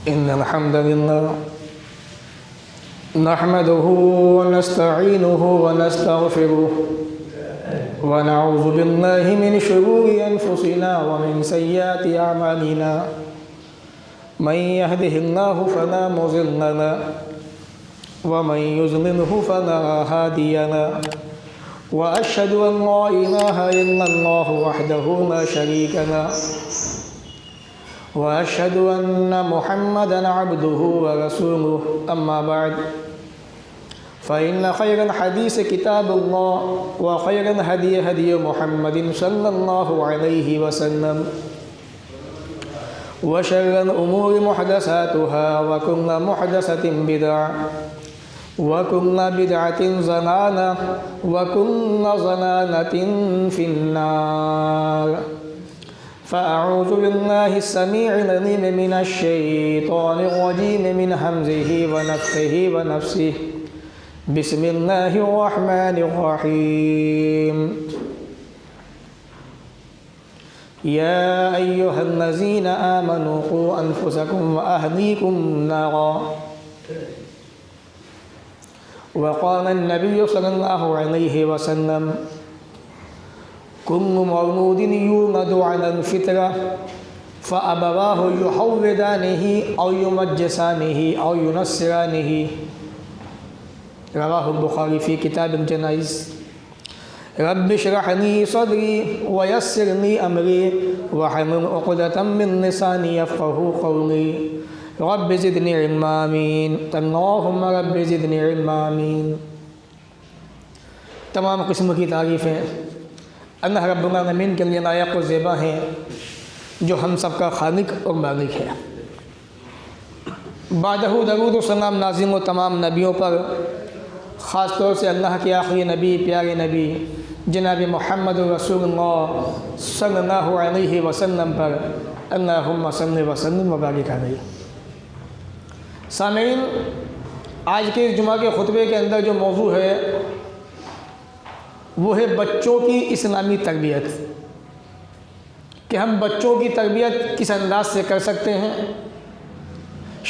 इन्नल हम्दलिल्लाह नहमदुहु व नस्तईनुहु व नस्तगफिरुहु व नऊज़ु बिल्लाहि मिन शुरूरि अनफुसिना व मिन सय्यिआति अअमालिना मन यहदिहिल्लाहु फला मुज़िल्ल लहु व मन युज़लिल्हु फला हादिय लहु व अशहदु अन ला इलाहा इल्लल्लाहु वहदहु ला शरीका लहु व अशहदु अन्न मुहम्मदन अब्दुहु व रसूलुहु अम्मा बअद फ़इन्न खैरल हदीस किताबुल्लाह व खैरल हदी हदी मुहम्मदिन सल्लल्लाहु अलैहि वसल्लम व शर्रल उमूरि मुहदसातुहा व कुल्लु मुहदसतिन बिदअह व कुल्लु बिदअतिन ज़लालह व कुल्लु ज़लालतिन फिन्नार। फ़अऊज़ु बिल्लाहि अस्समीइल अलीम मिनश शैतानिर रजीम मिन हम्ज़िहि व नफ़्ख़िहि व नफ़्सिहि बिस्मिल्लाहिर रहमानिर रहीम। या अय्युहल्लज़ीना आमनू क़ू अन्फ़ुसकुम व अहलीकुम नारा। व क़ाला अन्नबिय्यु सल्लल्लाहु अलैहि वसल्लम कुल्लु मौलूदिन यूलदु अलल फ़ितरह फ़अबवाहु युहव्विदानिही औ युमज्जिसानिही औ युनस्सिरानिही। रवाहुल बुखारी फ़ी किताबिल जनाइज़। रब्बि इश्रह ली सदरी व यस्सिर ली अमरी वहलुल उक़दतम मिन लिसानी यफ़क़हू क़ौली रब्बि ज़िदनी इल्मा आमीन। अल्लाहुम्मा रब्बि ज़िदनी इल्मा आमीन। तमाम किस्म की तारीफ़ें अल्लाह रब्बुल आलमीन के लिए लायक व ज़ेबा हैं, जो हम सब का खालिक और मालिक है। बादहू दरूद व सलाम नाज़िल व तमाम नबियों पर, ख़ास तौर से अल्लाह के आखिरी नबी, प्यारे नबी जनाब मुहम्मद रसूलुल्लाह सल्लल्लाहु अलैहि वसल्लम पर अल्लाहुम्मा सल्लि व सल्लिम व बारिक अलैहि। सामीन, आज के इस जुमा के खुतबे के अंदर जो मौजू है वो है बच्चों की इस्लामी तरबियत, कि हम बच्चों की तरबियत किस अंदाज से कर सकते हैं,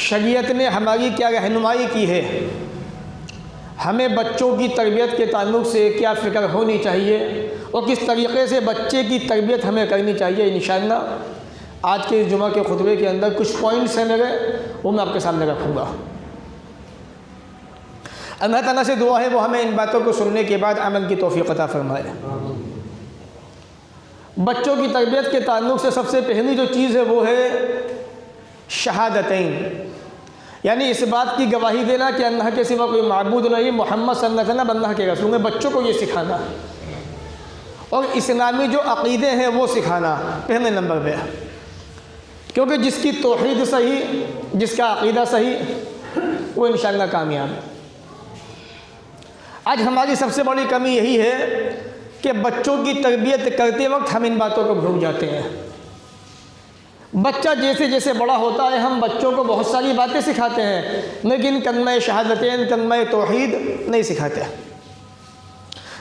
शरीयत ने हमारी क्या रहनुमाई की है, हमें बच्चों की तरबियत के ताल्लुक़ से क्या फ़िक्र होनी चाहिए और किस तरीक़े से बच्चे की तरबियत हमें करनी चाहिए। इंशाअल्लाह आज के इस जुमा के खुतबे के अंदर कुछ पॉइंट्स हैं मेरे, वो मैं आपके सामने रखूँगा। अल्लाह ताला से दुआ है वो हमें इन बातों को सुनने के बाद अमल की तौफ़ीक़ अता फ़रमाए। बच्चों की तरबियत के ताल्लुक़ से सबसे पहली जो चीज़ है वो है शहादतैन, यानी इस बात की गवाही देना कि अल्लाह के सिवा कोई माबूद नहीं, मोहम्मद सल्लल्लाहु अलैहि वसल्लम अल्लाह के रसूल हैं। बच्चों को ये सिखाना और इस्लामी जो अक़ीदे हैं वो सिखाना पहले नंबर पे, क्योंकि जिसकी तौहीद सही, जिसका अक़ीदा सही, वो इंशाअल्लाह कामयाब। आज हमारी सबसे बड़ी कमी यही है कि बच्चों की तरबियत करते वक्त हम इन बातों को भूल जाते हैं। बच्चा जैसे जैसे बड़ा होता है हम बच्चों को बहुत सारी बातें सिखाते हैं, लेकिन कलमा शहादतैन, कलमा तौहीद नहीं सिखाते।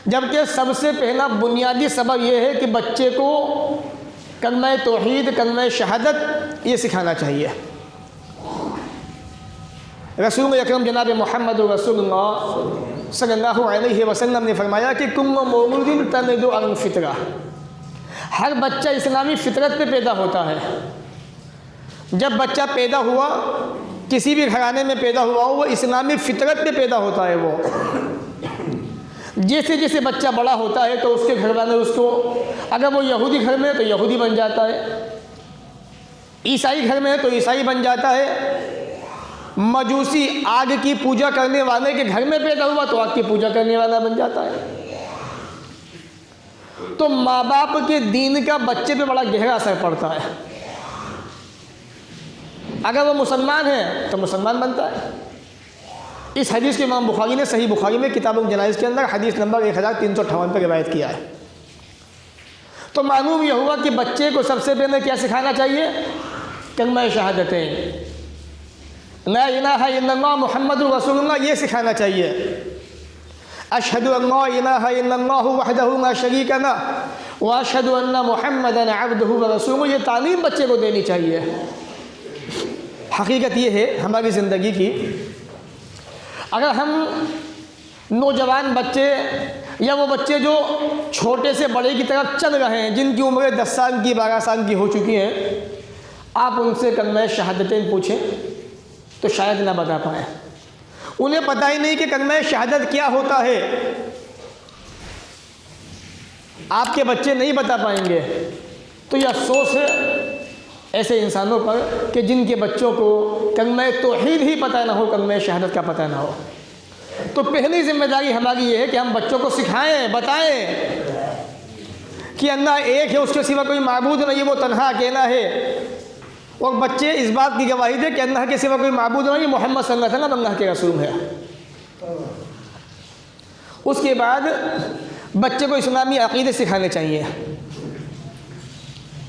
जबकि सबसे पहला बुनियादी सबब यह है कि बच्चे को कलमा तौहीद, कलमा शहादत ये सिखाना चाहिए। रसूल अकरम जनाब मुहम्मद रसूलुल्लाह सल्लल्लाहु अलैहि वसल्लम ने फरमाया कि कुल्लु मौलूदिन तलिदु अलल फ़ितरह, हर बच्चा इस्लामी फ़ितरत पे पैदा होता है। जब बच्चा पैदा हुआ, किसी भी घराने में पैदा हुआ हो, वो इस्लामी फ़ितरत पे पैदा होता है। वो जैसे जैसे बच्चा बड़ा होता है तो उसके घर वाले उसको, अगर वो यहूदी घर में है तो यहूदी बन जाता है, ईसाई घर में है तो ईसाई बन जाता है, मजूसी आग की पूजा करने वाले के घर में पैदा हुआ तो आग की पूजा करने वाला बन जाता है। तो माँ बाप के दीन का बच्चे पे बड़ा गहरा असर पड़ता है। अगर वो मुसलमान है तो मुसलमान बनता है। इस हदीस के इमाम बुखारी ने सही बुखारी में किताबुल जनाइज़ के अंदर हदीस नंबर 1358 पर रिवायत किया है। तो मालूम यह हुआ कि बच्चे को सबसे पहले क्या सिखाना चाहिए? कलमा शहादतैन, ला इलाहा इल्लल्लाह मुहम्मदुर रसूलुल्लाह, ये सिखाना चाहिए। अशहदु अल्ला इलाहा इल्लल्लाह वहदहु ला शरीका लहु व अशहदु अन्न मुहम्मदन अब्दुहु व रसूलुहु, ये तालीम बच्चे को देनी चाहिए। हकीकत ये है हमारी ज़िंदगी की, अगर हम नौजवान बच्चे या वो बच्चे जो छोटे से बड़े की तरफ चल रहे हैं, जिनकी उम्रें 10 साल की 12 साल की हो चुकी हैं, आप उनसे कलमा शहादतैन पूछें तो शायद ना बता पाएँ। उन्हें पता ही नहीं कि कलमा शहादत क्या होता है। आपके बच्चे नहीं बता पाएंगे तो यह अफसोस है ऐसे इंसानों पर कि जिनके बच्चों को कलमा तौहीद ही पता ना हो, कलमा शहादत का पता ना हो। तो पहली जिम्मेदारी हमारी ये है कि हम बच्चों को सिखाएं, बताएं कि अल्लाह एक है, उसके सिवा कोई माबूद नहीं, वो तन्हा अकेला है। और बच्चे इस बात की गवाही दें कि अल्लाह के सिवा कोई माबूद नहीं, मोहम्मद सल्लल्लाहु अलैहि वसल्लम अल्लाह के रसूल है। उसके बाद बच्चे को इस्लामी अक़ीदे सिखाने चाहिए।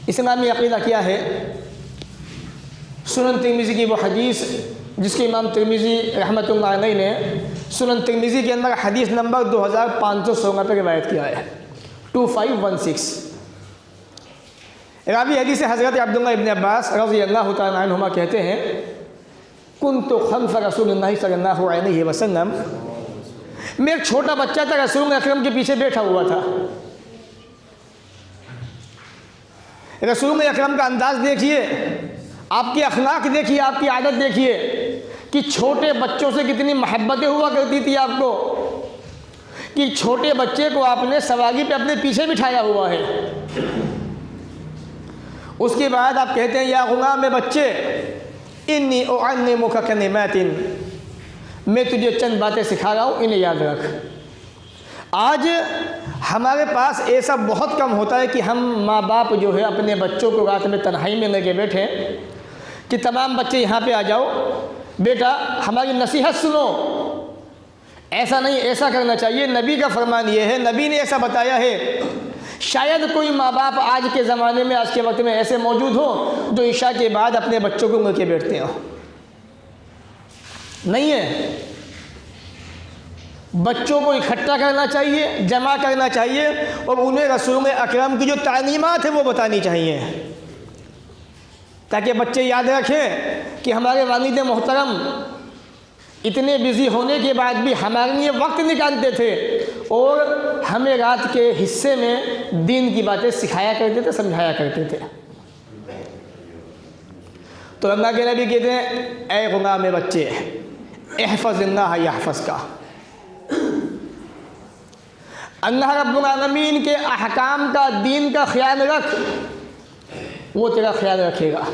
इस्लामी अक़ीदा क्या है? सुनन तिरमिज़ी की वो हदीस जिसके इमाम तिरमिज़ी रहमतुल्लाह अलैह ने सुनन तिरमिज़ी के अंदर हदीस नंबर 2516 पर रिवायत किया है, 2516। रावी हदीस हज़रत अब्दुल्लाह इब्न अब्बास रज़ियल्लाहु तआला अन्हुमा कहते हैं, कुन्तु खल्फ़ रसूलिल्लाहि सल्लल्लाहु अलैहि वसल्लम, मैं एक छोटा बच्चा था, रसूल अकरम के पीछे बैठा हुआ था। रसूल अकरम का अंदाज़ देखिए, आपकी अखलाक देखिए, आपकी आदत देखिए कि छोटे बच्चों से कितनी मोहब्बतें हुआ करती थी आपको, कि छोटे बच्चे को आपने सवारी पे अपने पीछे बिठाया हुआ है। उसके बाद आप कहते हैं, या गुलाम बच्चे, इन्नी उअल्लिमुका कलिमातिन, मैं तुझे चंद बातें सिखा रहा हूँ, इन्हें याद रख। आज हमारे पास ऐसा बहुत कम होता है कि हम माँ बाप जो है अपने बच्चों को रात में तन्हाई में लेके बैठे कि तमाम बच्चे यहाँ पे आ जाओ, बेटा हमारी नसीहत सुनो। ऐसा नहीं, ऐसा करना चाहिए। नबी का फरमान ये है, नबी ने ऐसा बताया है। शायद कोई माँ बाप आज के ज़माने में, आज के वक्त में ऐसे मौजूद हो जो इशा के बाद अपने बच्चों को लेके बैठते हो, नहीं है। बच्चों को इकट्ठा करना चाहिए, जमा करना चाहिए और उन्हें रसूल अकरम की जो तालीमात है वो बतानी चाहिए, ताकि बच्चे याद रखें कि हमारे वालिद मोहतरम इतने बिज़ी होने के बाद भी हमारे लिए वक्त निकालते थे और हमें रात के हिस्से में दीन की बातें सिखाया करते थे, समझाया करते थे। तो अल्लाह के नबी कहते हैं, ऐ गुलाम बच्चे, इहफ़ज़िल्लाह यहफ़ज़का, अल्लाह रब्बुल आलमीन के अहकाम का, दीन का ख्याल रख, वो तेरा ख्याल रखेगा।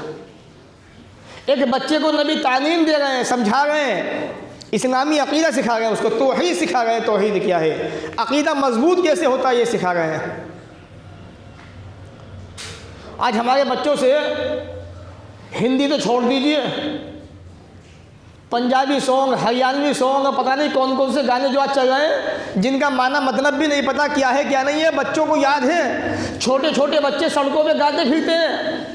एक बच्चे को नबी तालीम दे रहे हैं, समझा रहे हैं, इस्लामी अक़ीदा सिखा रहे हैं, उसको तौहीद सिखा रहे हैं, तौहीद क्या है, अक़ीदा मजबूत कैसे होता है, ये सिखा रहे हैं। आज हमारे बच्चों से हिंदी तो छोड़ दीजिए, पंजाबी सॉन्ग, हरियाणवी सॉन्ग और पता नहीं कौन कौन से गाने जो आज चल रहे हैं, जिनका माना मतलब भी नहीं पता क्या है क्या नहीं है, बच्चों को याद है। छोटे छोटे बच्चे सड़कों पे गाते फिरते हैं।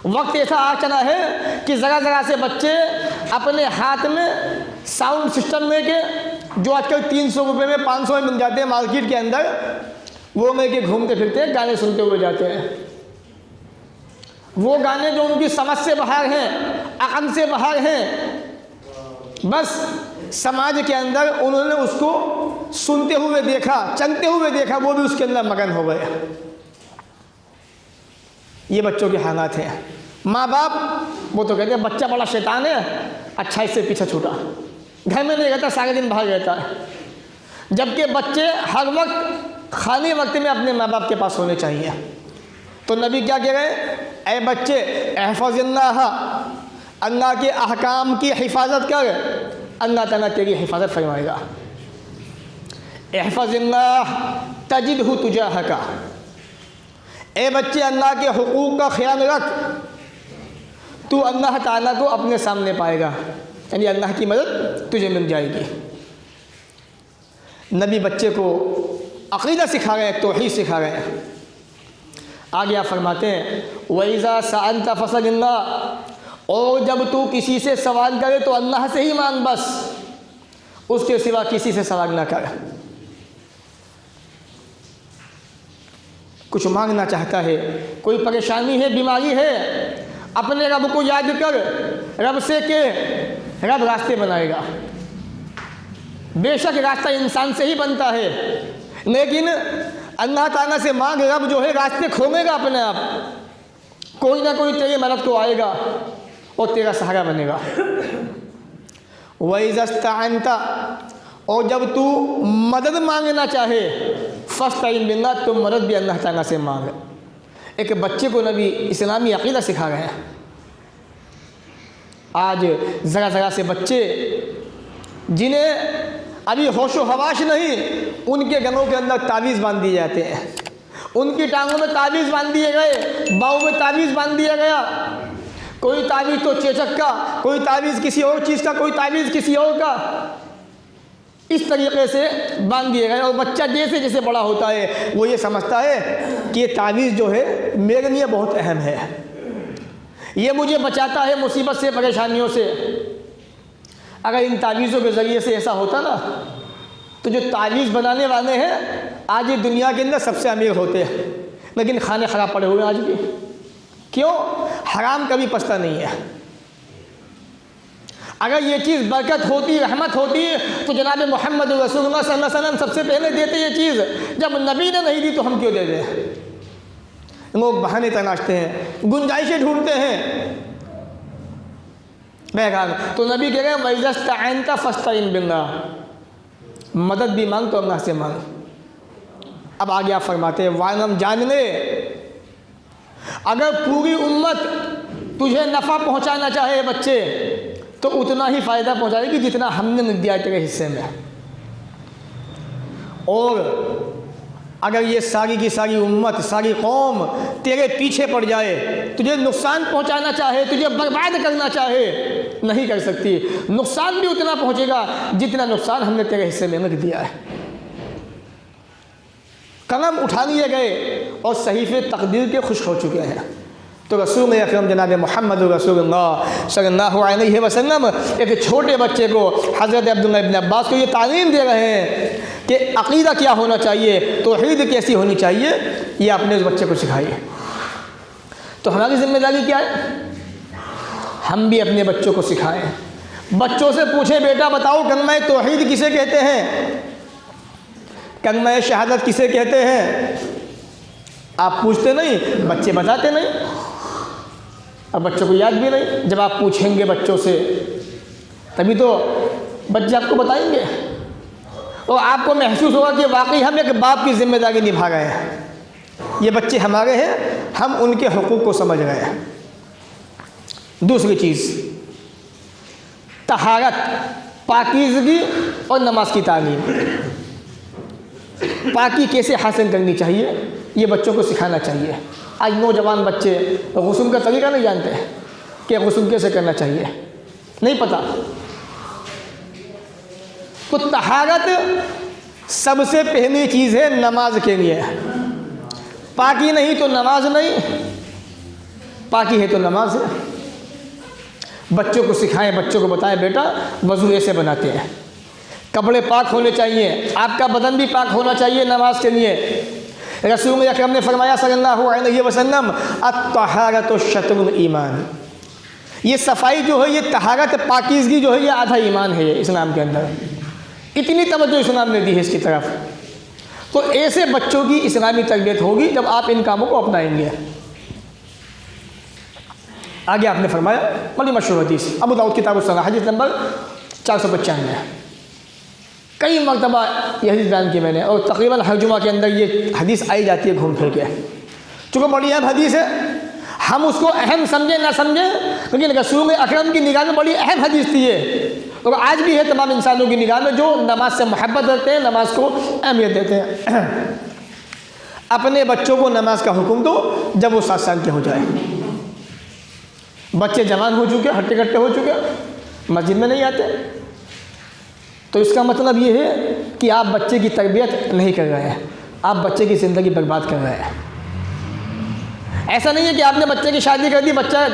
वक्त ऐसा आ चला है कि ज़रा ज़रा से बच्चे अपने हाथ में साउंड सिस्टम लेके, जो आजकल 300 रुपये में 500 में मिल जाते हैं मार्केट के अंदर, वो लेके घूमते फिरते हैं, गाने सुनते हुए जाते हैं। वो गाने जो उनकी समझ से बाहर हैं, अक़ल से बाहर हैं, बस समाज के अंदर उन्होंने उसको सुनते हुए देखा, चलते हुए देखा, वो भी उसके अंदर मगन हो गए। ये बच्चों के हालात हैं। माँ बाप वो तो कहते हैं बच्चा बड़ा शैतान है, अच्छा इससे पीछे छूटा, घर में नहीं रहता, सारे दिन बाहर रहता है। जबकि बच्चे हर वक्त खाली वक्त में अपने माँ बाप के पास होने चाहिए। तो नबी क्या कह रहे हैं, ऐ बच्चे इहफ़ज़िल्लाह, अल्लाह के अहकाम की हिफाजत कर, अल्लाह ताला तेरी हिफाजत फरमाएगा। इहफ़ज़िल्लाह तजिदहु तुजाहका, ए बच्चे अल्लाह के हुकूक का ख्याल रख, तू अल्लाह ताला को अपने सामने पाएगा, यानी अल्लाह की मदद तुझे मिल जाएगी। नबी बच्चे को अक़ीदा सिखा रहे हैं, तौहीद सिखा रहे हैं। आगे आप फरमाते हैं, वइज़ा सअल्ता फसअलिल्लाह, और जब तू किसी से सवाल करे तो अल्लाह से ही मांग, बस उसके सिवा किसी से सवाल ना कर। कुछ मांगना चाहता है, कोई परेशानी है, बीमारी है, अपने रब को याद कर, रब से के रब रास्ते बनाएगा। बेशक रास्ता इंसान से ही बनता है, लेकिन अल्लाह ताला से मांग, रब जो है रास्ते खोलेगा अपने आप। कोई ना कोई तेरी मदद को आएगा और तेरा सहारा बनेगा। वइज़स्तअनता, और जब तू मदद मांगना चाहे, फस्तईन बिल्लाह, तो मदद भी अल्लाह ताला से मांग। एक बच्चे को नबी इस्लामी अक़ीदा सिखा रहे हैं। आज ज़रा ज़रा से बच्चे जिन्हें अभी होशो हवाश नहीं, उनके गलों के अंदर तावीज़ बांध दिए जाते हैं, उनकी टांगों में तावीज़ बांध दिए गए, बाहों में तावीज़ बांध दिया गया। कोई तावीज़ तो चेचक का, कोई तावीज़ किसी और चीज़ का, कोई तावीज़ किसी और का, इस तरीके से बांध दिए गए। और बच्चा जैसे जैसे बड़ा होता है वो ये समझता है कि ये तावीज़ जो है मेरे लिए बहुत अहम है, ये मुझे बचाता है मुसीबत से, परेशानियों से। अगर इन तावीज़ों के ज़रिए से ऐसा होता ना, तो जो तावीज़ बनाने वाले हैं आज ये दुनिया के अंदर सबसे अमीर होते हैं, लेकिन खाने ख़राब पड़े हुए आज भी। क्यों? हराम कभी पछता नहीं है। अगर ये चीज़ बरकत होती, रहमत होती, तो जनाब मोहम्मद रसूलुल्लाह सल्लल्लाहु अलैहि वसल्लम सबसे पहले देते ये चीज़। जब नबी ने नहीं दी तो हम क्यों दे दें? लोग बहाने तलाशते हैं, गुंजाइशें ढूंढते हैं। बहरहाल तो नबी कह रहे हैं वइज़स्तअनता फस्तईन बिल्लाह, मदद भी मांग तो अल्लाह से मांग। अब आगे आप फरमाते हैं वालम, जान ले, अगर पूरी उम्मत तुझे नफ़ा पहुंचाना चाहे बच्चे, तो उतना ही फ़ायदा पहुंचाएगी जितना हमने दिया तेरे हिस्से में। और अगर ये सारी की सारी उम्मत, सारी कौम तेरे पीछे पड़ जाए, तुझे नुकसान पहुंचाना चाहे, तुझे बर्बाद करना चाहे, नहीं कर सकती। नुकसान भी उतना पहुंचेगा जितना नुकसान हमने तेरे हिस्से में रख दिया है। कलम उठा लिए गए और सहीफ़े तकदीर के खुश हो चुके हैं। तो रसूल अकरम जनाब मोहम्मद रसूलुल्लाह सल्लल्लाहु अलैहि वसल्लम एक छोटे बच्चे को, हज़रत अब्दुल्ला इब्न अब्बास को ये तालीम दे रहे हैं कि अक़ीदा क्या होना चाहिए, तौहीद कैसी होनी चाहिए, ये अपने उस बच्चे को सिखाइए। तो हमारी ज़िम्मेदारी क्या है? हम भी अपने बच्चों को सिखाएं। बच्चों से पूछें, बेटा बताओ कलमा तौहीद किसे कहते हैं, कलमा शहादत किसे कहते हैं? आप पूछते नहीं, बच्चे बताते नहीं, और बच्चों को याद भी नहीं। जब आप पूछेंगे बच्चों से तभी तो बच्चे आपको बताएंगे, और आपको महसूस होगा कि वाकई हम एक बाप की जिम्मेदारी निभा रहे हैं। ये बच्चे हमारे हैं, हम उनके हुकूक को समझ रहे हैं। दूसरी चीज़, तहारत, पाकीज़गी और नमाज की तालीम। पाकी कैसे हासिल करनी चाहिए, ये बच्चों को सिखाना चाहिए। आज नौजवान बच्चे गुस्ल का तरीका नहीं जानते कि गुस्ल कैसे करना चाहिए, नहीं पता। तो तहारत सबसे पहली चीज़ है नमाज के लिए। पाकी नहीं तो नमाज नहीं, पाकी है तो नमाज है। बच्चों को सिखाएं, बच्चों को बताएं, बेटा वज़ू ऐसे बनाते हैं, कपड़े पाक होने चाहिए, आपका बदन भी पाक होना चाहिए नमाज के लिए। रसूल अकरम ने फरमाया सल्लल्लाहु अलैहि वसल्लम, अत्तहारतु शत्रुल ईमान, ये सफाई जो है, ये तहारत, पाकीज़गी जो है, ये आधा ईमान है। ये इस्लाम के अंदर इतनी तवज्जो इस्लाम ने दी है इसकी तरफ। तो ऐसे बच्चों की इस्लामी तरबियत होगी जब आप इन कामों को अपनाएंगे। आगे आपने फरमाया बड़ी मशहूर हदीस, अबू दाऊद किताब सलाह हदीस नंबर 495। कई मरतबा यह हदीस बयान की मैंने, और तकरीबन हर जुमा के अंदर ये हदीस आई जाती है घूम फिर के। चूँकि बड़ी अहम हदीस है, हम उसको अहम समझें ना समझें, लेकिन रसूल अकरम की निगाह में बड़ी अहम हदीस थी ये, और आज भी है तमाम इंसानों की निगाह में जो नमाज से मोहब्बत रखते हैं, नमाज को अहमियत देते हैं। अपने बच्चों को नमाज का हुक्म दो जब वो 7 साल के हो जाए। बच्चे जवान हो चुके, हट्टे कट्टे हो चुके, मस्जिद में नहीं आते, तो इसका मतलब ये है कि आप बच्चे की तरबियत नहीं कर रहे हैं, आप बच्चे की ज़िंदगी बर्बाद कर रहे हैं। ऐसा नहीं है कि आपने बच्चे की शादी कर दी, बच्चा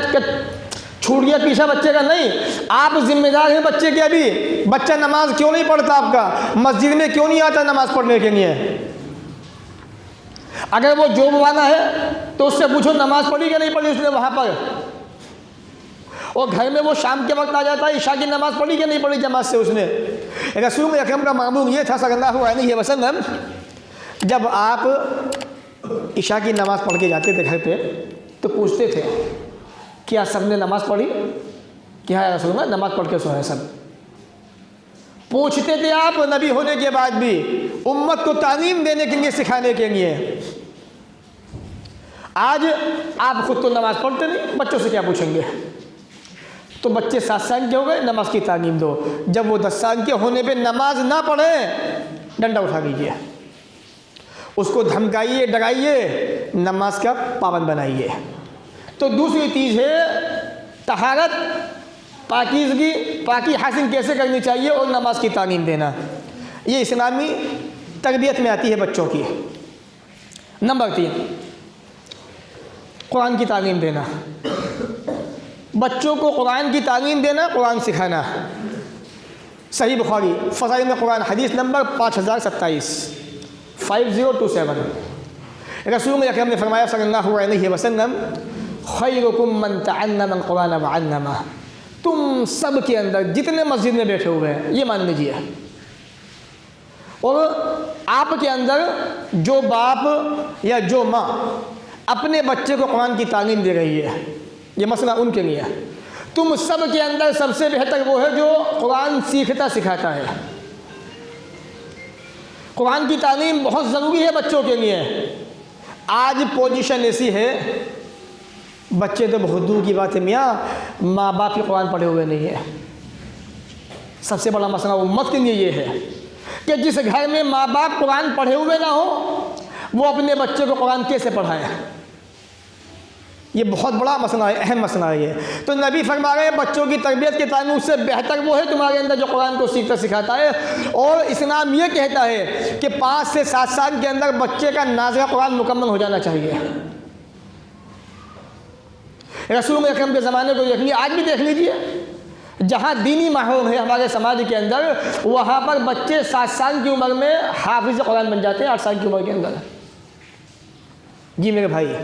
छूट गया पीछा बच्चे का, नहीं, आप जिम्मेदार हैं बच्चे के। अभी बच्चा नमाज क्यों नहीं पढ़ता, आपका मस्जिद में क्यों नहीं आता नमाज पढ़ने के लिए? अगर वो जॉब वाला है तो उससे पूछो नमाज पढ़ी कि नहीं पढ़ी उसने वहाँ पर। और घर में वो शाम के वक्त आ जाता है, ईशा की नमाज़ पढ़ी कि नहीं पढ़ी जमात से उसने। रसूल अकरम का मामूल ये था सल्लल्लाहु अलैहि वसल्लम, जब आप ईशा की नमाज़ पढ़ के जाते थे घर पे तो पूछते थे क्या सबने नमाज़ पढ़ी, क्या है रसूल नमाज़ पढ़ के सोए सब। पूछते थे आप नबी होने के बाद भी, उम्मत को तालीम देने के लिए, सिखाने के लिए। आज आप खुद तो नमाज़ पढ़ते नहीं, बच्चों से क्या पूछेंगे। तो बच्चे 7 साल के हो गए, नमाज की तालीम दो। जब वो 10 साल के होने पे नमाज ना पढ़े, डंडा उठा लीजिए, उसको धमकाइए, डराइए, नमाज का पाबंद बनाइए। तो दूसरी चीज़ है तहारत, पाकीज़गी, पाकी हासिल कैसे करनी चाहिए और नमाज की तालीम देना। ये इस्लामी तरबियत में आती है बच्चों की। नंबर 3, कुरान की तालीम देना। बच्चों को कुरान की तालीम देना, कुरान सिखाना। सही बुखारी फ़ज़ाइल में कुरान हदीस नंबर 5027 5027 रसूल अकरम ने फरमाया सल्लल्लाहु अलैहि वसल्लम, खैरुकुम मन तअल्लम अल-कुरान व अल्लमा। तुम सब के अंदर जितने मस्जिद में बैठे हुए हैं, ये मान लीजिए, और आपके अंदर जो बाप या जो माँ अपने बच्चे को कुरान की तालीम दे रही है, ये मसला उनके लिए है। तुम सब के अंदर सबसे बेहतर वो है जो कुरान सीखता सिखाता है। कुरान की तालीम बहुत ज़रूरी है बच्चों के लिए। आज पोजीशन ऐसी है, बच्चे तो बहुत दूर की बात है मियाँ, माँ बाप के कुरान पढ़े हुए नहीं है। सबसे बड़ा मसला उम्मत के लिए ये है कि जिस घर में माँ बाप कुरान पढ़े हुए ना हो, वो अपने बच्चे को कुरान कैसे पढ़ाए। ये बहुत बड़ा मसला है, अहम मसला है ये। तो नबी फरमा रहे हैं बच्चों की तरबियत के ताल्लुक से बेहतर वो है तुम्हारे अंदर जो कुरान को सीखता सिखाता है। और इस्लाम ये कहता है कि 5 से 7 साल के अंदर बच्चे का नाज़िल कुरान मुकम्मल हो जाना चाहिए। रसूल अकरम के ज़माने को देख लीजिए, आज भी देख लीजिए, जहाँ दीनी माहौल है हमारे समाज के अंदर, वहाँ पर बच्चे 7 साल की उम्र में हाफिज़ कुरान बन जाते हैं, 8 साल की उम्र के अंदर। जी मेरे भाई,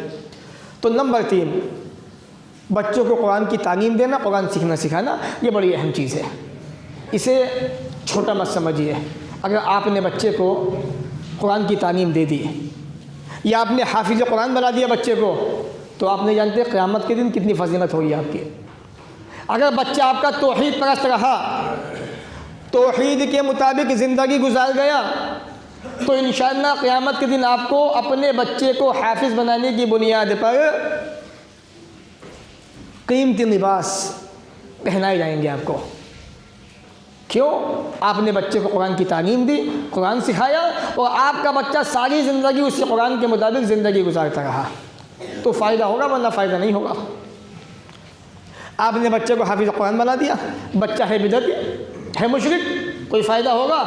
तो नंबर 3, बच्चों को कुरान की तालीम देना, कुरान सीखना सिखाना, ये बड़ी अहम चीज़ है। इसे छोटा मत समझिए। अगर आपने बच्चे को कुरान की तालीम दे दी या आपने हाफिज़ कुरान बना दिया बच्चे को, तो आप नहीं जानते क़यामत के दिन कितनी फजीलत होगी आपकी। अगर बच्चा आपका तौहीद परस्त रहा, तौहीद के मुताबिक ज़िंदगी गुजार गया, तो इंशाअल्लाह क़यामत के दिन आपको अपने बच्चे को हाफिज़ बनाने की बुनियाद पर कीमती लिबास पहनाए जाएंगे आपको। क्यों? आपने बच्चे को कुरान की तालीम दी, कुरान सिखाया, और आपका बच्चा सारी ज़िंदगी उसी कुरान के मुताबिक ज़िंदगी गुजारता रहा, तो फ़ायदा होगा, वरना फ़ायदा नहीं होगा। आपने बच्चे को हाफिज़ कुरान बना दिया, बच्चा है बिदअती, है मुशरिक, कोई फ़ायदा होगा?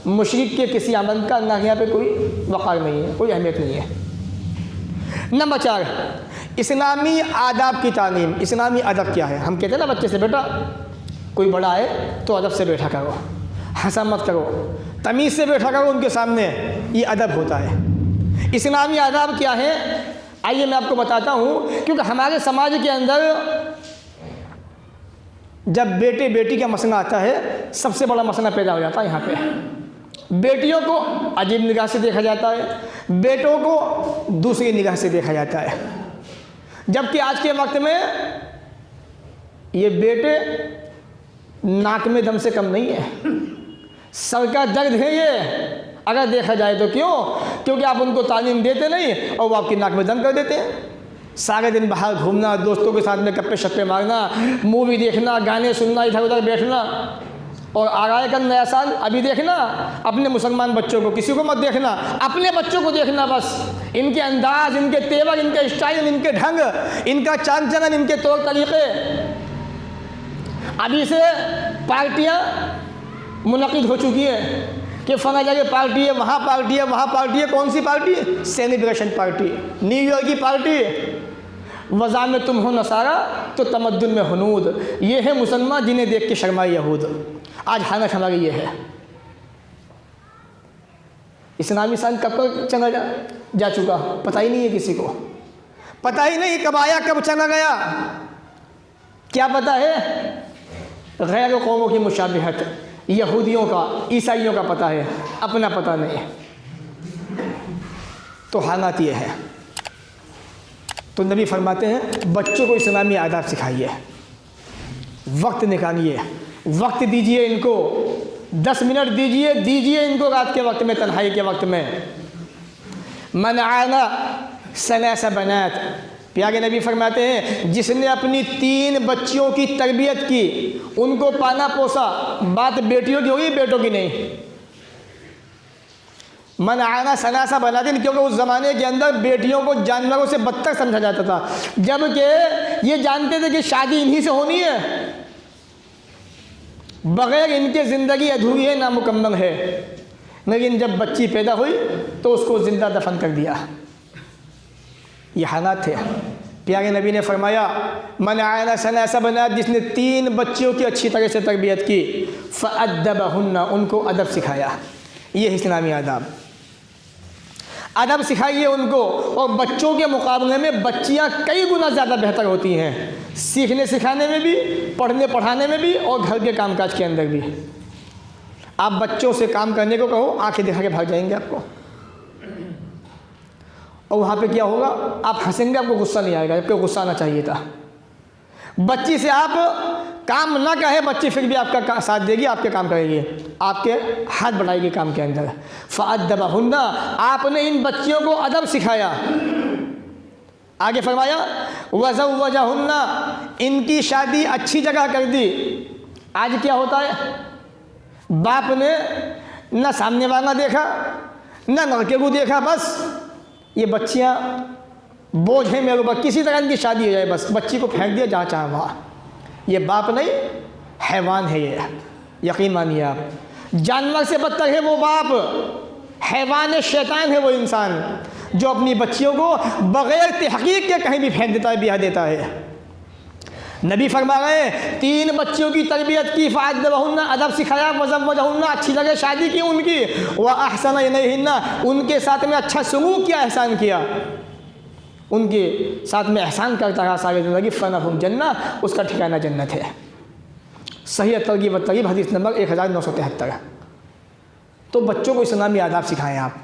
मुशरिक के किसी अमल का ना यहाँ पे कोई वक़ार नहीं है, कोई अहमियत नहीं है। नंबर 4, इस्लामी आदाब की तालीम। इस्लामी अदब क्या है? हम कहते हैं ना बच्चे से, बेटा कोई बड़ा है तो अदब से बैठा करो, हंसा मत करो, तमीज़ से बैठा करो उनके सामने, ये अदब होता है। इस्लामी आदाब क्या है? आइए मैं आपको बताता हूँ। क्योंकि हमारे समाज के अंदर जब बेटे बेटी का मसला आता है, सबसे बड़ा मसला पैदा हो जाता है यहाँ पे। बेटियों को अजीब निगाह से देखा जाता है, बेटों को दूसरी निगाह से देखा जाता है। जबकि आज के वक्त में ये बेटे नाक में दम से कम नहीं है, सर का दर्द है ये, अगर देखा जाए तो। क्यों? क्योंकि आप उनको तालीम देते नहीं और वो आपकी नाक में दम कर देते हैं। सारे दिन बाहर घूमना, दोस्तों के साथ में गप्पे शप्पे मारना, मूवी देखना, गाने सुनना, इधर उधर बैठना, और आ रहा है कल नया साल, अभी देखना। अपने मुसलमान बच्चों को, किसी को मत देखना, अपने बच्चों को देखना बस। इनके अंदाज, इनके तेवर, इनके स्टाइल, इनके ढंग, इनका चाल चलन, इनके तौर तरीक़े। अभी से पार्टियाँ मुनक़िद हो चुकी है कि फला जगह पार्टी है, वहाँ पार्टी है, वहाँ पार्टी है। कौन सी party? Celebration party, new year की पार्टी। वज़ा में तुम हो नसारा तो तमद्दुन में हनूद। ये है मुसलमान जिन्हें देख के शर्माए यहूद। आज हालत हमारी ये है। इस्लामी साल कब कब चला जा चुका, पता ही नहीं है किसी को, पता ही नहीं कब आया कब चला गया। क्या पता है? गैर कौमों की मुशाबिहत, यहूदियों का, ईसाइयों का पता है, अपना पता नहीं। तो हालात ये है। तो नबी फरमाते हैं बच्चों को इस्लामी आदाब सिखाइए, वक्त निकालिए, वक्त दीजिए इनको, 10 मिनट दीजिए इनको रात के वक्त में, तन्हाई के वक्त में। मन आना सलासा बनात, प्यारे नबी फरमाते हैं जिसने अपनी 3 बच्चियों की तरबियत की, उनको पाना पोसा, बात बेटियों की होगी, बेटों की नहीं। मन आना सलासा बनाते, क्योंकि उस ज़माने के अंदर बेटियों को जानवरों से बदतर समझा जाता था, जबकि ये जानते थे कि शादी इन्हीं से होनी है, बग़ैर इनके ज़िंदगी अधूरी है, नामुकम्मल है। लेकिन जब बच्ची पैदा हुई तो उसको ज़िंदा दफन कर दिया। ये हालात थे। प्यारे नबी ने फरमाया मन आना सलासा बनात, जिसने 3 बच्चियों की अच्छी तरह से तरबियत की, फ़अद्दबहुन्ना, उनको अदब सिखाया। ये इस्लामी आदाब, अदब सिखाइए उनको। और बच्चों के मुकाबले में बच्चियां कई गुना ज़्यादा बेहतर होती हैं, सीखने सिखाने में भी, पढ़ने पढ़ाने में भी, और घर के कामकाज के अंदर भी। आप बच्चों से काम करने को कहो, आंखें दिखा के भाग जाएंगे आपको, और वहाँ पे क्या होगा, आप हंसेंगे, आपको गुस्सा नहीं आएगा, आपको गुस्सा आना चाहिए था। बच्ची से आप काम ना कहे, बच्ची फिर भी आपका साथ देगी, आपके काम करेगी, आपके हाथ बढ़ाएगी काम के अंदर। फ़अद्दबहुन्ना, आपने इन बच्चियों को अदब सिखाया। आगे फरमाया वज़व्वजहुन्ना, इनकी शादी अच्छी जगह कर दी। आज क्या होता है, बाप ने न सामने वाला देखा, न लड़के को देखा, बस ये बच्चियाँ बोझ है मेरे ऊपर, किसी तरह इनकी शादी हो जाए, बस बच्ची को फेंक दिया जहाँ चाहे वहाँ। ये बाप नहीं, हैवान है ये, यकीन मानिए आप। जानवर से बदतर है वो बाप, हैवान है, शैतान है वो इंसान जो अपनी बच्चियों को बग़ैर तहक़ीक़ के कहीं भी फेंक देता है, ब्याह देता है। नबी फरमा रहे हैं 3 बच्चियों की तरबियत की, फ़अद्दबहुन्ना, अदब सिखाया, वज़व्वजहुन्ना, अच्छी जगह शादी की उनकी, व अहसन इलैहिन्ना, उनके साथ में अच्छा सलूक किया, एहसान किया, उनके साथ में एहसान करता रहा सारी ज़िंदगी। फ़लहुम जन्ना, उसका ठिकाना जन्नत है। सही तरगीब व तरगीब हदीस नंबर 1973। तो बच्चों को इस्लामी आदाब सिखाएं आप,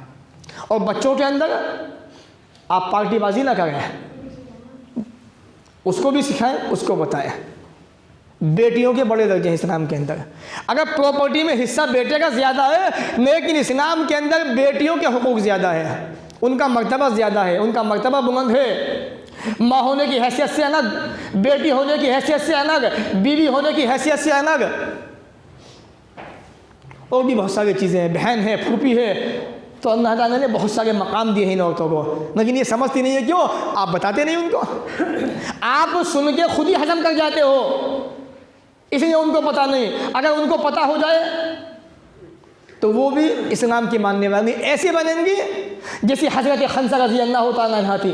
और बच्चों के अंदर आप पार्टीबाजी ना करें, उसको भी सिखाएं, उसको बताएं। बेटियों के बड़े दर्जे हैं इस्लाम के अंदर। अगर प्रॉपर्टी में हिस्सा बेटे का ज़्यादा है, लेकिन इस्लाम के अंदर बेटियों के हुकूक ज़्यादा है, उनका मर्तबा ज़्यादा है, उनका मर्तबा बुलंद है। माँ होने की हैसियत से अलग, बेटी होने की हैसियत से अलग, बीवी होने की हैसियत से अलग, और भी बहुत सारी चीज़ें हैं, बहन है, फूफी है। तो अल्लाह ताला ने बहुत सारे मकाम दिए हैं इन औरतों को, लेकिन ये समझती नहीं है। क्यों? आप बताते नहीं उनको, आप सुन के खुद ही हजम कर जाते हो, इसलिए उनको पता नहीं। अगर उनको पता हो जाए तो वो भी इस्लाम की मानने वाली ऐसी बनेंगी जैसी हज़रत खंसा रज़ी अल्लाह तआला अन्हा थी,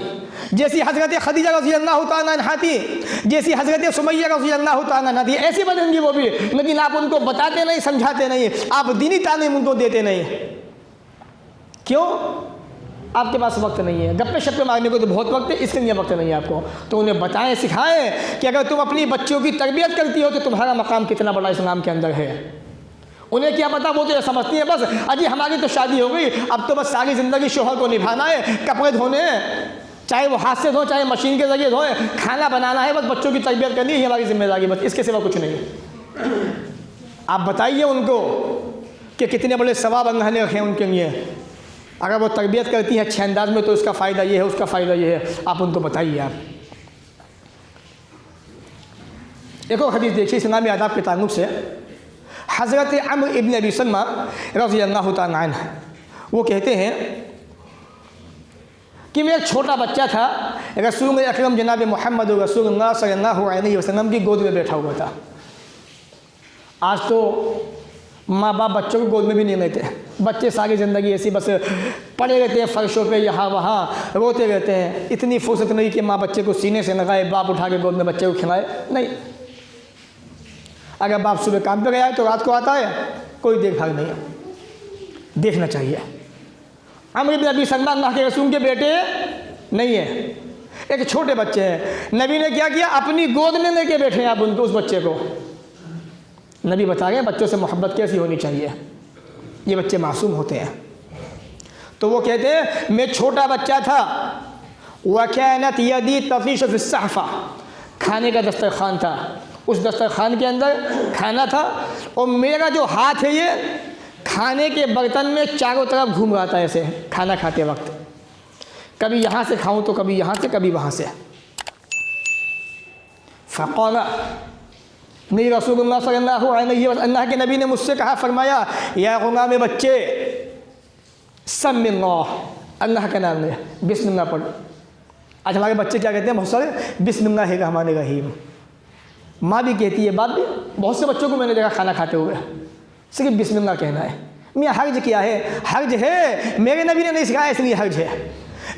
जैसी हज़रत खदीजा रज़ी अल्लाह तआला अन्हा थी, जैसी हज़रत सुमैया रज़ी अल्लाह तआला अन्हा थी, ऐसी बनेंगी वो भी। लेकिन आप उनको बताते नहीं, समझाते नहीं, आप दीनी तालीम उनको देते नहीं। क्यों? आपके पास वक्त नहीं है। गप्पे शप्पे मारने को तो बहुत वक्त है, इसके लिए वक्त नहीं है आपको। तो उन्हें बताएं, सिखाएं कि अगर तुम अपनी बच्चियों की तरबियत करती हो तो तुम्हारा मकाम कितना बड़ा इस्लाम के अंदर है। उन्हें क्या पता, वो तो समझती है बस अजी हमारी तो शादी हो गई, अब तो बस सारी ज़िंदगी शोहर को निभाना है, कपड़े धोने हैं, चाहे वो हाथ से धोएं चाहे मशीन के ज़रिए धोएं, खाना बनाना है, बस बच्चों की तरबियत करनी है हमारी जिम्मेदारी, बस इसके सिवा कुछ नहीं। आप बताइए उनको कि कितने बड़े सवाब अल्लाह ने रखे हैं उनके लिए। अगर वो तरबियत करती है अच्छे अंदाज में तो उसका फ़ायदा ये है, उसका फ़ायदा ये है, आप उनको बताइए। आप एक और हदीस देखिए इस्लामी आदाब के ताल्लुक़ से। हज़रत अम्र इब्न अबी सलमा रज़ी अल्लाह तआला अन्हु वो कहते हैं कि मैं एक छोटा बच्चा था, रसूल अकरम जनाब मोहम्मद रसूलुल्लाह सल्लल्लाहु अलैहि वसल्लम की गोद में बैठा हुआ था। आज तो माँ बाप बच्चों को गोद में भी नहीं लेते, बच्चे सारी ज़िंदगी ऐसी बस पड़े रहते हैं फर्शों पे, यहाँ वहाँ रोते रहते हैं। इतनी फुर्सत नहीं कि माँ बच्चे को सीने से लगाए, बाप उठा के गोद में बच्चे को खिलाए, नहीं। अगर बाप सुबह काम पे गया है तो रात को आता है, कोई देखभाल नहीं है, देखना चाहिए। अम्र इब्न अबी सलमा अल्लाह के रसूल के बेटे नहीं है, एक छोटे बच्चे हैं, नबी ने क्या किया, अपनी गोद में लेके बैठे हैं आप उनको, उस बच्चे को। नबी बता रहे हैं बच्चों से मोहब्बत कैसी होनी चाहिए, ये बच्चे मासूम होते हैं। तो वो कहते हैं मैं छोटा बच्चा था, वकानत यदी तफीश फी सहफा, खाने का दस्तरखान था, उस दस्तरखान के अंदर खाना था और मेरा जो हाथ है ये खाने के बर्तन में चारों तरफ घूम रहा था ऐसे खाना खाते वक्त, कभी यहाँ से खाऊं तो कभी यहाँ से कभी वहाँ से। फ़क़ाला मेरी रसूलुल्लाह सल्लल्लाहु अलैहि वसल्लम, अल्लाह के नबी ने मुझसे कहा, फरमाया या गुलाम बच्चे सम्मिल्लाह, अल्लाह का नाम ले, बिस्मिल्लाह पढ़। आज हमारे बच्चे क्या कहते हैं बहुत सारे, बिस्मिल्लाह रहमान रहीम। माँ भी कहती है, बाप भी, बहुत से बच्चों को मैंने देखा खाना खाते हुए सिर्फ बिस्मिल्लाह कहना है। मियाँ हर्ज क्या है, हर्ज है, मेरे नबी ने नहीं सिखाया इसलिए हर्ज है।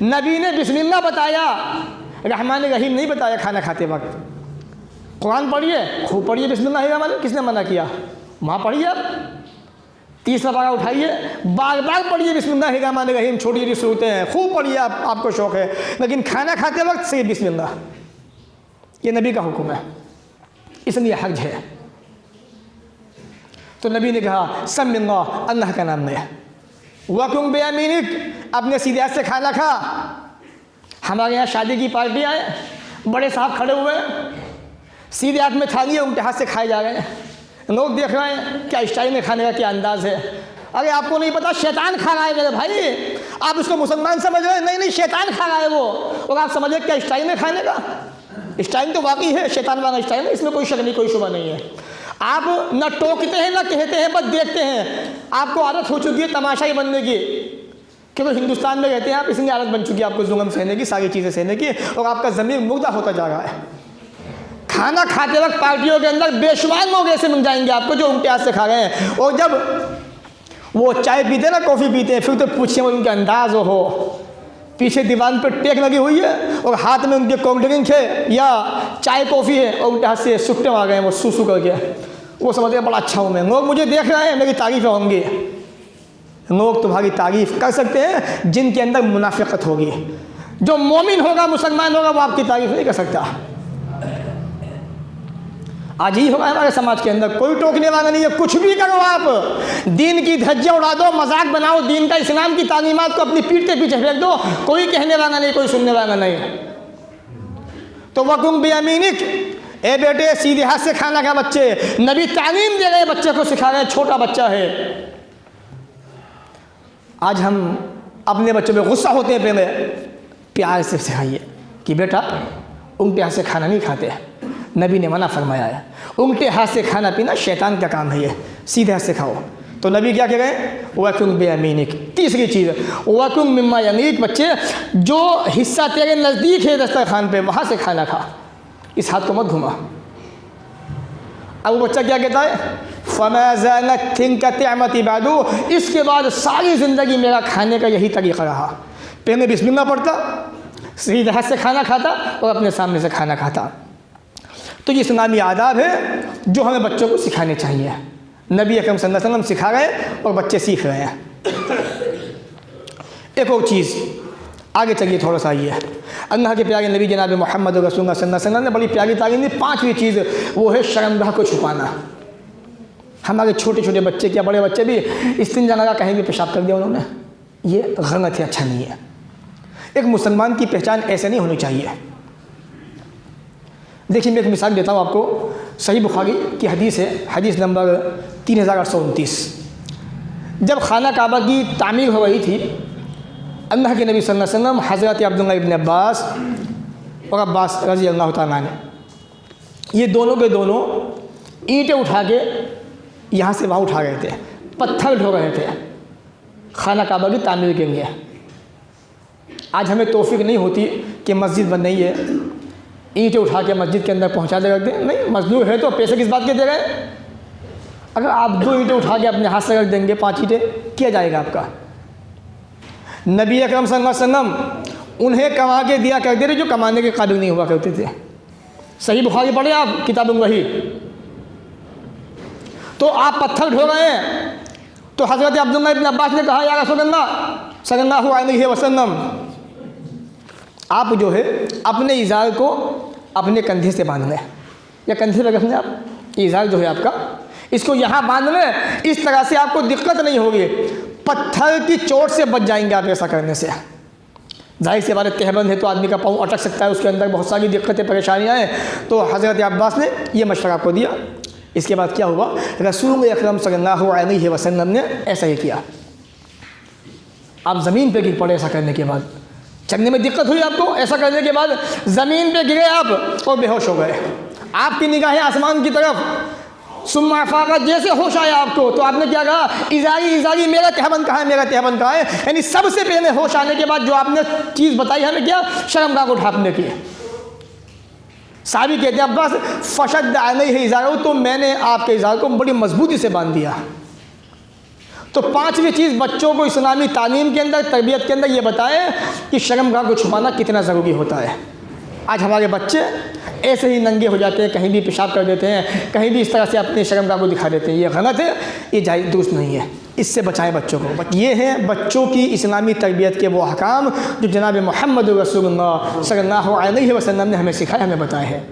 नबी ने बिस्मिल्लाह बताया, रहमान रहीम नहीं बताया खाना खाते वक्त। कुरान पढ़िए, खूब पढ़िए बिस्मिल्लाह रहमान, किसने मना किया, माँ पढ़िए आप, 30वां पारा उठाइए, बार बार पढ़िए बिस्मिल्लाह रहमान रहीम, छोटी छोटी सूरतें हैं, खूब पढ़िए आप, आपको शौक़ है, लेकिन खाना खाते वक्त सिर्फ बिस्मिल्लाह, ये नबी का हुक्म है, इसलिए हर्ज है। तो नबी ने कहा सम्मिल्लाह, अल्लाह का नाम ले, वकुम बियमीनिक, अपने सीधे हाथ से खाना खा। हमारे यहाँ शादी की पार्टी आए, बड़े साहब खड़े हुए हैं, सीधे हाथ में थाली है, उल्टे हाथ से खाए जा रहे हैं, लोग देख रहे हैं क्या स्टाइल में खाने का क्या अंदाज़ है। अरे आपको नहीं पता शैतान खा रहा है मेरे भाई, आप उसको मुसलमान समझ रहे हैं, नहीं नहीं शैतान खा रहा है वो, और आप समझ क्या स्टाइल में खाने का, स्टाइल तो वाकई है शैतान वाला स्टाइल है, इसमें कोई शक नहीं, कोई शुबा नहीं है। आप न टोकते हैं न कहते हैं, बस देखते हैं, आपको आदत हो चुकी है तमाशाई बनने की, क्योंकि हिंदुस्तान में रहते हैं आप, इसलिए आदत बन चुकी है आपको जुल्म सहने की, सारी चीज़ें सहने की, और आपका ज़मीर मुर्दा होता जा रहा है। खाना खाते वक्त पार्टियों के अंदर बेशुमार लोग ऐसे मिल जाएंगे आपको जो उनके हाथ से खा रहे हैं, और जब वो चाय पीते ना, कॉफ़ी पीते हैं, फिर तो पूछिए उनके अंदाज हो, पीछे दीवान पर टेक लगी हुई है और हाथ में उनके कोल्ड ड्रिंक है या चाय कॉफ़ी है, और उनके हाथ से सुट्टे मार गए हैं वो सूसू करके, वो समझते हैं बड़ा अच्छा हूँ मैं, लोग मुझे देख रहे हैं, मेरी तारीफ़ें होंगी। लोग तुम्हारी तारीफ़ कर सकते हैं जिनके अंदर मुनाफिकत होगी, जो मोमिन होगा, मुसलमान होगा, वो आपकी तारीफ़ नहीं कर सकता। आज ही होगा हमारे समाज के अंदर, कोई टोकने वाला नहीं है, कुछ भी करो आप, दीन की धज्जियाँ उड़ा दो, मजाक बनाओ, दीन का इस्लाम की तालीमात को अपनी पीठ के पीछे फेंक दो, कोई कहने वाला नहीं, कोई सुनने वाला नहीं। तो वकुम बियमीनिक, ए बेटे सीधे हाथ से खाना खा। बच्चे नबी तालीम दे रहे, बच्चे को सिखा रहे, छोटा बच्चा है। आज हम अपने बच्चों में गुस्सा होते हैं, पहले प्यार से सिखाइए कि बेटा उल्टे हाथ से खाना नहीं खाते, नबी ने मना फरमाया है, उल्टे हाथ से खाना पीना शैतान का काम है, ये सीधे हाथ से खाओ। तो नबी क्या कह रहे हैं, वकुम बियमीनिक। तीसरी चीज़ वकुम मिम्मा यमीनिक, बच्चे जो हिस्सा तेरे नज़दीक है दस्तरखान पे, वहाँ से खाना खा, इस हाथ को मत घुमा। अब वो बच्चा क्या कहता है, फमा ज़ालत तिलका तिअमती बादू, इसके बाद सारी ज़िंदगी मेरा खाने का यही तरीक़ा रहा, पहले बिस्मिल्लाह पढ़ता, सीधे हाथ से खाना खाता और अपने सामने से खाना खाता। तो ये इस्लामी आदाब है जो हमें बच्चों को सिखाने चाहिए, नबी अकरम सल्लल्लाहु अलैहि वसल्लम सिखा रहे हैं और बच्चे सीख रहे हैं। एक और चीज़ आगे चलिए थोड़ा सा, ये अल्लाह के प्यारे नबी जनाब मोहम्मद रसूलुल्लाह सल्लल्लाहु अलैहि वसल्लम ने बड़ी प्यारी तालीम दी। पाँचवीं चीज़ वो है शर्मगाह को छुपाना। हमारे छोटे छोटे बच्चे, क्या बड़े बच्चे भी इस्तिंजा लगा कहीं भी पेशाब कर दिया उन्होंने, ये गलत है, अच्छा नहीं है। एक मुसलमान की पहचान ऐसे नहीं होनी चाहिए। देखिए मैं एक मिसाल देता हूँ आपको, सही बुखारी की हदीस है, हदीस नंबर 3829। जब खाना काबा की तामीर हो रही थी, अल्लाह के नबी सल्लल्लाहु अलैहि वसल्लम हज़रत अब्दुल्लाह इब्न अब्बास और अब्बास रज़ी अल्लाह तआला अन्हु, ये दोनों के दोनों ईंटें उठा के यहाँ से वहाँ उठा रहे थे, पत्थर ढो रहे थे खाना काबा की तामीर के लिए। आज हमें तौफीक नहीं होती कि मस्जिद बन रही है, ईंटें उठा के मस्जिद के अंदर पहुँचा दे रखते, नहीं, मजदूर है तो पैसे किस बात के दे रहे हैं। अगर आप 2 ईंटें उठा के अपने हाथ से रख देंगे, 5 ईंटें, किया जाएगा आपका। नबी अकरम सल्लल्लाहु अलैहि वसल्लम उन्हें कमा के दिया करते थे जो कमाने के काबिल नहीं हुआ करते थे। सही बुखारी पढ़े आप, किताब वही। तो आप पत्थर ढो रहे हैं, तो हज़रत अब्दुल्लाह इब्न अब्बास ने कहा, या रसूलल्लाह सल्लल्लाहु अलैहि वसल्लम, आप जो है अपने इज़ार को अपने कंधे से बांध लें, या कंधे पे रखना आप इज़ार जो है आपका, इसको यहाँ बांध लें। इस तरह से आपको दिक्कत नहीं होगी, पत्थर की चोट से बच जाएंगे आप ऐसा करने से। जाहिर सी बात है, तहबंद है तो आदमी का पाँव अटक सकता है, उसके अंदर बहुत सारी दिक्कतें परेशानियाँ हैं। तो हज़रत अब्बास ने ये मशवरा आपको दिया। इसके बाद क्या हुआ, रसूल अकरम सल्लल्लाहु अलैहि वसल्लम ने ऐसा ही किया। आप ज़मीन पे गिर पड़े ऐसा करने के बाद, चलने में दिक्कत हुई आपको, ऐसा करने के बाद ज़मीन पे गिरे आप और बेहोश हो गए। आपकी निगाहें आसमान की तरफ, सुम्मा फाका, जैसे होश आया आपको तो आपने क्या कहा, इज़ारी इज़ारी, मेरा तहबंद कहाँ है, मेरा तहबंद कहाँ है। यानी सबसे पहले होश आने के बाद जो आपने चीज़ बताई हमें क्या, शर्मगाह को ढांपने की। साहबी कहते हैं अब्बास फशद अलैहि इज़ारहु, तो मैंने आपके इज़ार को बड़ी मजबूती से बांध दिया। तो पांचवी चीज़ बच्चों को इस्लामी तालीम के अंदर, तरबियत के अंदर ये बताएं कि शर्मगाह को छुपाना कितना ज़रूरी होता है। आज हमारे बच्चे ऐसे ही नंगे हो जाते हैं, कहीं भी पेशाब कर देते हैं, कहीं भी इस तरह से अपने शर्मगाह को दिखा देते हैं। ये गलत है, ये जायज़ दुरुस्त नहीं है। इससे बचाएं बच्चों को। ये हैं बच्चों की इस्लामी तरबियत के वो अहकाम जो जनाब मोहम्मद रसूलुल्लाह सल्लल्लाहु अलैहि वसल्लम ने हमें सिखाए, हमें बताए हैं।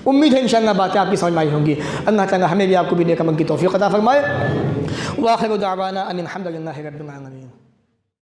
उम्मीद है इंशाअल्लाह बातें आपकी समझ में आई होंगी। अल्लाह ताला हमें भी आपको भी नेक अमल की तौफीक अता फरमाए। व आखिरु दावाना अनिल हम्दुलिल्लाहि रब्बिल आलमीन।